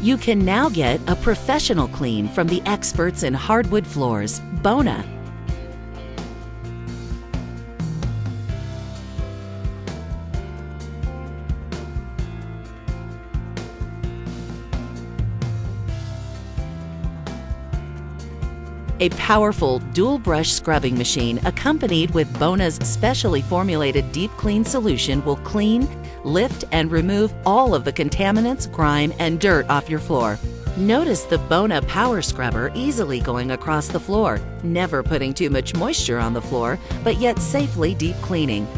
You can now get a professional clean from the experts in hardwood floors, Bona. A powerful dual brush scrubbing machine accompanied with Bona's specially formulated deep clean solution will clean, lift, and remove all of the contaminants, grime, and dirt off your floor. Notice the Bona power scrubber easily going across the floor, never putting too much moisture on the floor, but yet safely deep cleaning.